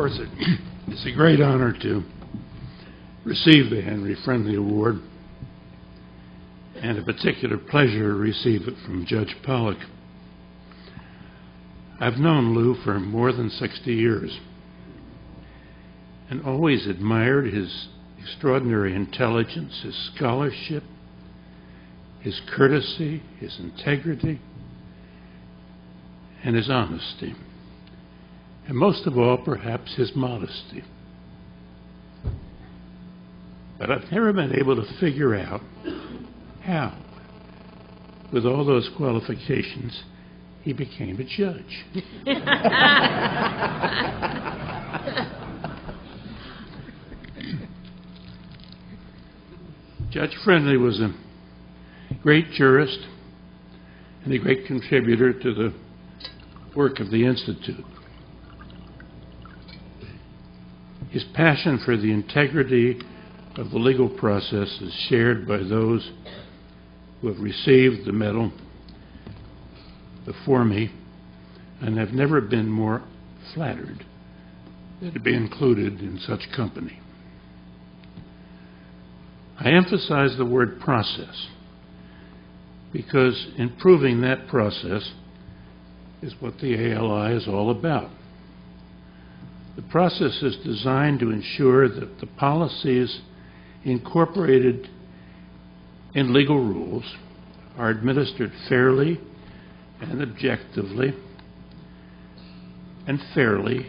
course, it's a great honor to receive the Henry Friendly Award, and a particular pleasure to receive it from Judge Pollack. I've known Lou for more than 60 years and always admired his extraordinary intelligence, his scholarship, his courtesy, his integrity, and his honesty, and most of all, perhaps, his modesty. But I've never been able to figure out how, with all those qualifications, he became a judge. Judge Friendly was a great jurist and a great contributor to the work of the Institute. His passion for the integrity of the legal process is shared by those who have received the medal before me, and have never been more flattered to be included in such company. I emphasize the word process because improving that process is what the ALI is all about. The process is designed to ensure that the policies incorporated in legal rules are administered fairly and objectively and fairly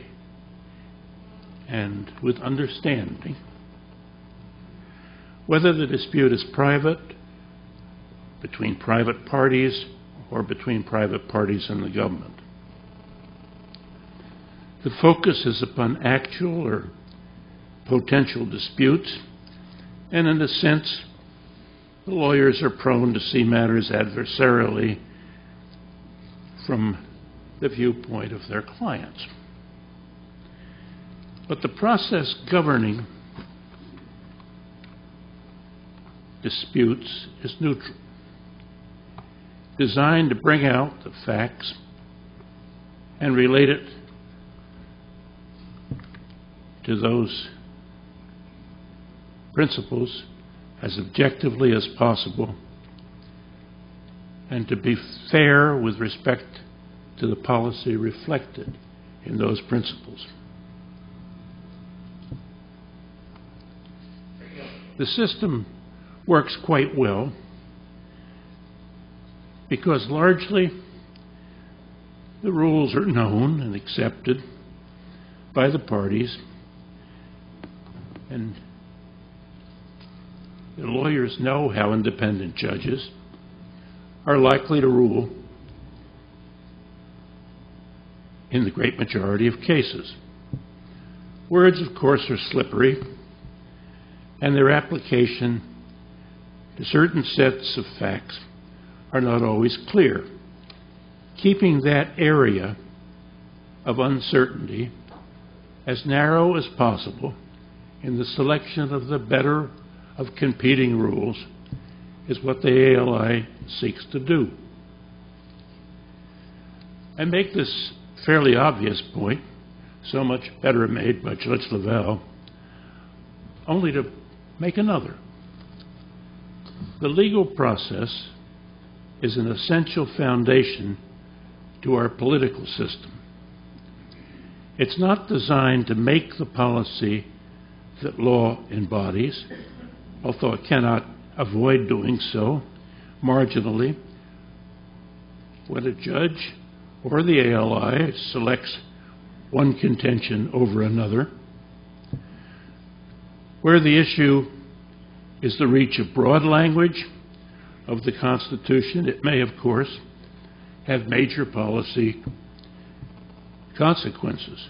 and with understanding, whether the dispute is private, between private parties, or between private parties and the government. The focus is upon actual or potential disputes, and in a sense, the lawyers are prone to see matters adversarially from the viewpoint of their clients. But the process governing disputes is neutral, designed to bring out the facts and relate it to those principles as objectively as possible, and to be fair with respect to the policy reflected in those principles. The system works quite well because largely the rules are known and accepted by the parties, and the lawyers know how independent judges are likely to rule in the great majority of cases. Words, of course, are slippery, and their application to certain sets of facts are not always clear. Keeping that area of uncertainty as narrow as possible in the selection of the better of competing rules is what the ALI seeks to do. I make this fairly obvious point, so much better made by Judge Lavelle, only to make another. The legal process is an essential foundation to our political system. It's not designed to make the policy that law embodies, although it cannot avoid doing so marginally when a judge or the ALI selects one contention over another. Where the issue is the reach of broad language of the Constitution, it may, of course, have major policy consequences,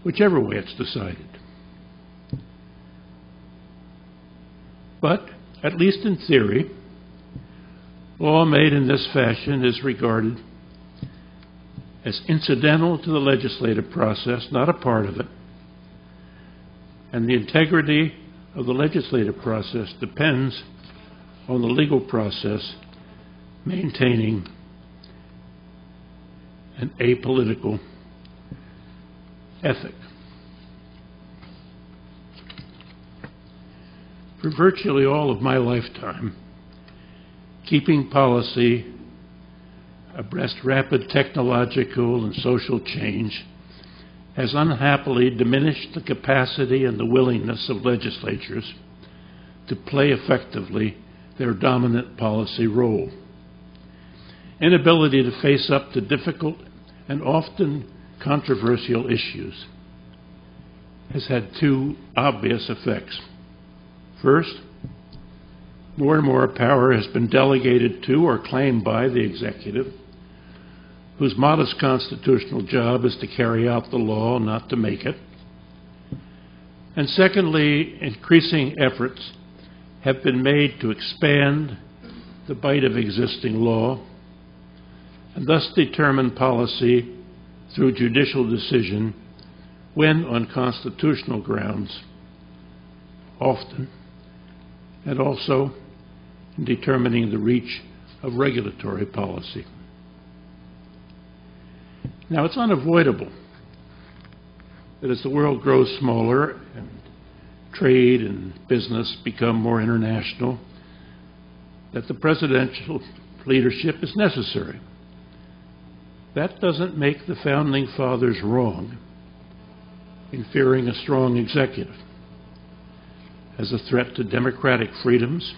whichever way it's decided. But, at least in theory, law made in this fashion is regarded as incidental to the legislative process, not a part of it, and the integrity of the legislative process depends on the legal process maintaining an apolitical ethic. For virtually all of my lifetime, keeping policy abreast rapid technological and social change has unhappily diminished the capacity and the willingness of legislatures to play effectively their dominant policy role. Inability to face up to difficult and often controversial issues has had two obvious effects. First, more and more power has been delegated to or claimed by the executive, whose modest constitutional job is to carry out the law, not to make it. And secondly, increasing efforts have been made to expand the bite of existing law and thus determine policy through judicial decision when on constitutional grounds, often, and also in determining the reach of regulatory policy. Now, it's unavoidable that as the world grows smaller and trade and business become more international, that the presidential leadership is necessary. That doesn't make the Founding Fathers wrong in fearing a strong executive as a threat to democratic freedoms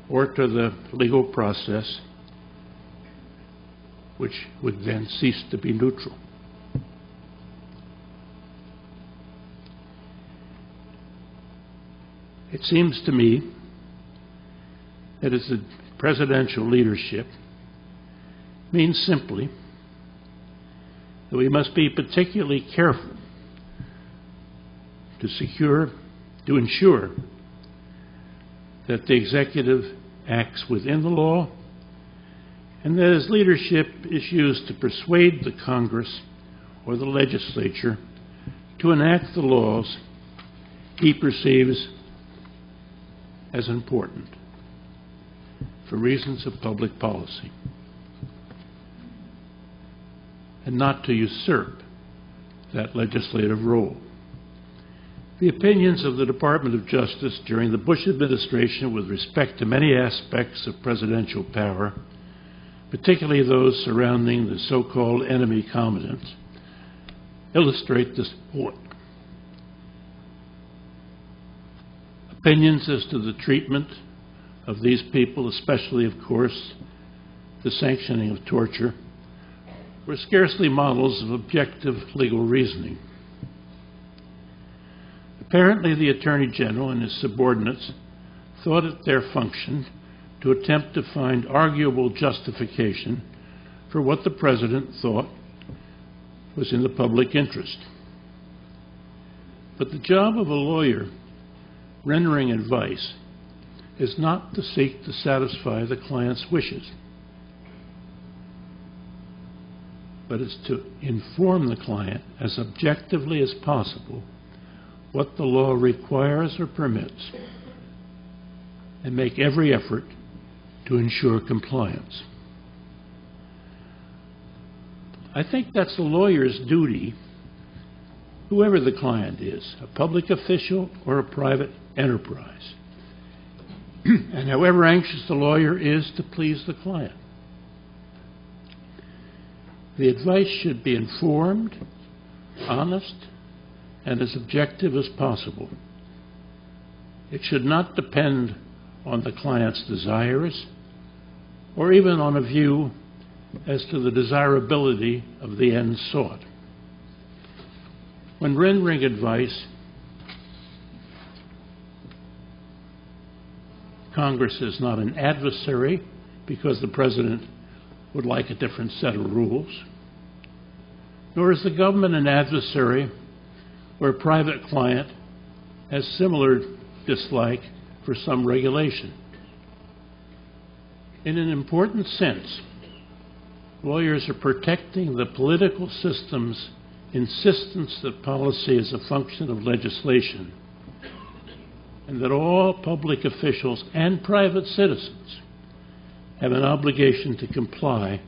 or to the legal process, which would then cease to be neutral. It seems to me that as the presidential leadership means simply that we must be particularly careful to ensure that the executive acts within the law and that his leadership is used to persuade the Congress or the legislature to enact the laws he perceives as important for reasons of public policy, and not to usurp that legislative role. The opinions of the Department of Justice during the Bush administration with respect to many aspects of presidential power, particularly those surrounding the so-called enemy combatants, illustrate this point. Opinions as to the treatment of these people, especially, of course, the sanctioning of torture, were scarcely models of objective legal reasoning. Apparently, the Attorney General and his subordinates thought it their function to attempt to find arguable justification for what the President thought was in the public interest. But the job of a lawyer rendering advice is not to seek to satisfy the client's wishes, but is to inform the client as objectively as possible what the law requires or permits and make every effort to ensure compliance. I think that's the lawyer's duty, whoever the client is, a public official or a private enterprise, and however anxious the lawyer is to please the client. The advice should be informed, honest, and as objective as possible. It should not depend on the client's desires or even on a view as to the desirability of the end sought. When rendering advice, Congress is not an adversary because the President would like a different set of rules, nor is the government an adversary where a private client has similar dislike for some regulation. In an important sense, lawyers are protecting the political system's insistence that policy is a function of legislation and that all public officials and private citizens have an obligation to comply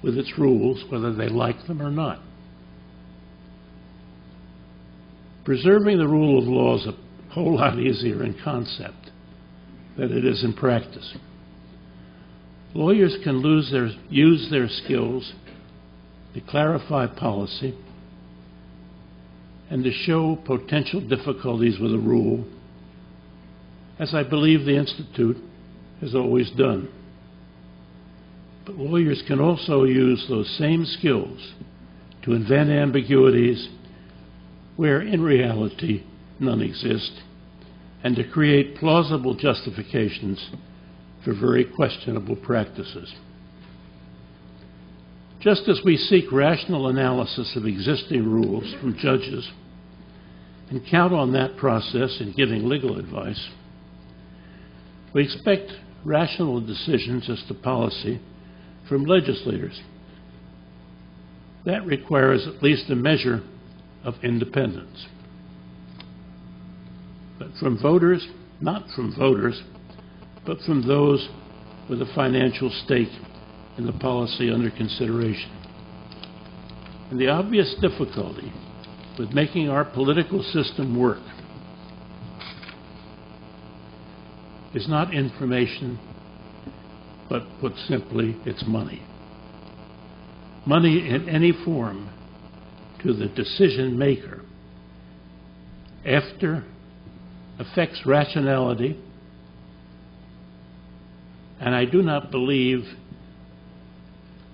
with its rules, whether they like them or not. Preserving the rule of law is a whole lot easier in concept than it is in practice. Lawyers can use their skills to clarify policy and to show potential difficulties with a rule, as I believe the Institute has always done. But lawyers can also use those same skills to invent ambiguities where in reality none exist, and to create plausible justifications for very questionable practices. Just as we seek rational analysis of existing rules from judges and count on that process in giving legal advice, we expect rational decisions as to policy from legislators. That requires at least a measure of independence. But from voters, not from voters, but from those with a financial stake in the policy under consideration. And the obvious difficulty with making our political system work is not information, but put simply, it's money. Money in any form to the decision maker affects rationality, and I do not believe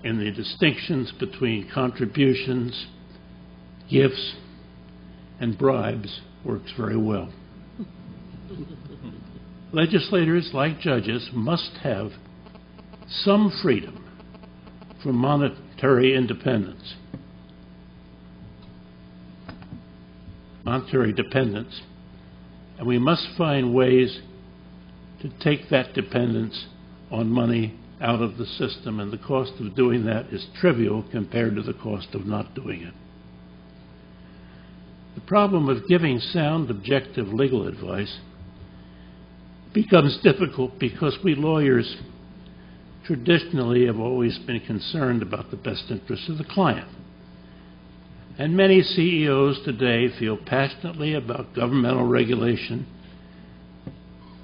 in the distinctions between contributions, gifts, and bribes works very well. Legislators, like judges, must have some freedom from monetary independence. Monetary dependence, and we must find ways to take that dependence on money out of the system, and the cost of doing that is trivial compared to the cost of not doing it. The problem of giving sound, objective legal advice becomes difficult because we lawyers traditionally have always been concerned about the best interests of the client. And many CEOs today feel passionately about governmental regulation,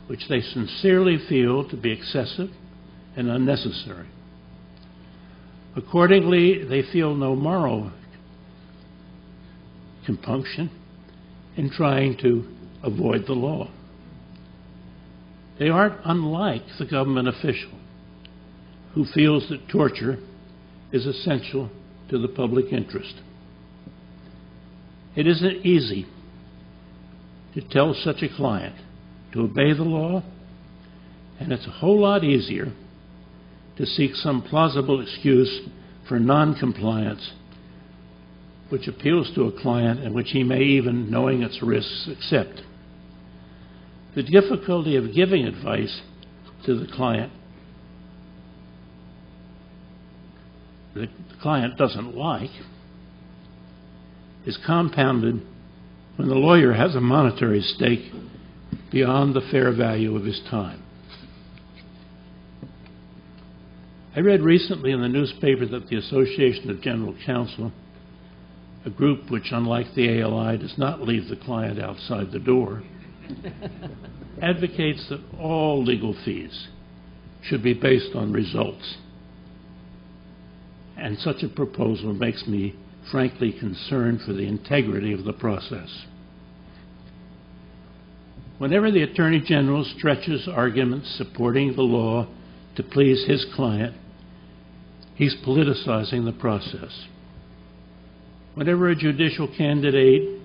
which they sincerely feel to be excessive and unnecessary. Accordingly, they feel no moral compunction in trying to avoid the law. They aren't unlike the government official who feels that torture is essential to the public interest. It isn't easy to tell such a client to obey the law, and it's a whole lot easier to seek some plausible excuse for non-compliance which appeals to a client and which he may, even knowing its risks, accept. The difficulty of giving advice to the client that the client doesn't like is compounded when the lawyer has a monetary stake beyond the fair value of his time. I read recently in the newspaper that the Association of General Counsel, a group which, unlike the ALI, does not leave the client outside the door, advocates that all legal fees should be based on results. And such a proposal makes me frankly concerned for the integrity of the process. Whenever the Attorney General stretches arguments supporting the law to please his client, he's politicizing the process. Whenever a judicial candidate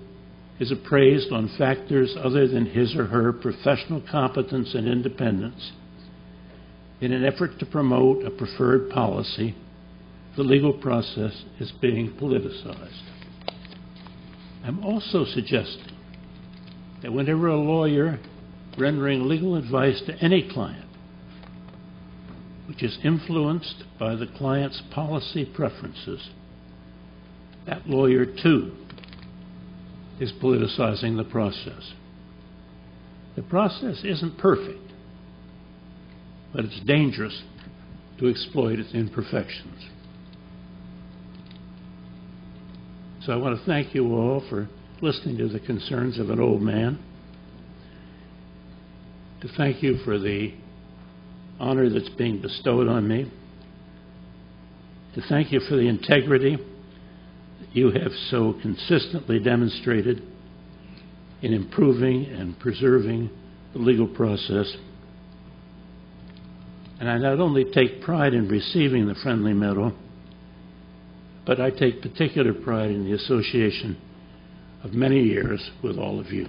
is appraised on factors other than his or her professional competence and independence, in an effort to promote a preferred policy, the legal process is being politicized. I'm also suggesting that whenever a lawyer rendering legal advice to any client, which is influenced by the client's policy preferences, that lawyer too is politicizing the process. The process isn't perfect, but it's dangerous to exploit its imperfections. So I want to thank you all for listening to the concerns of an old man, to thank you for the honor that's being bestowed on me, to thank you for the integrity that you have so consistently demonstrated in improving and preserving the legal process. And I not only take pride in receiving the Friendly Medal, but I take particular pride in the association of many years with all of you.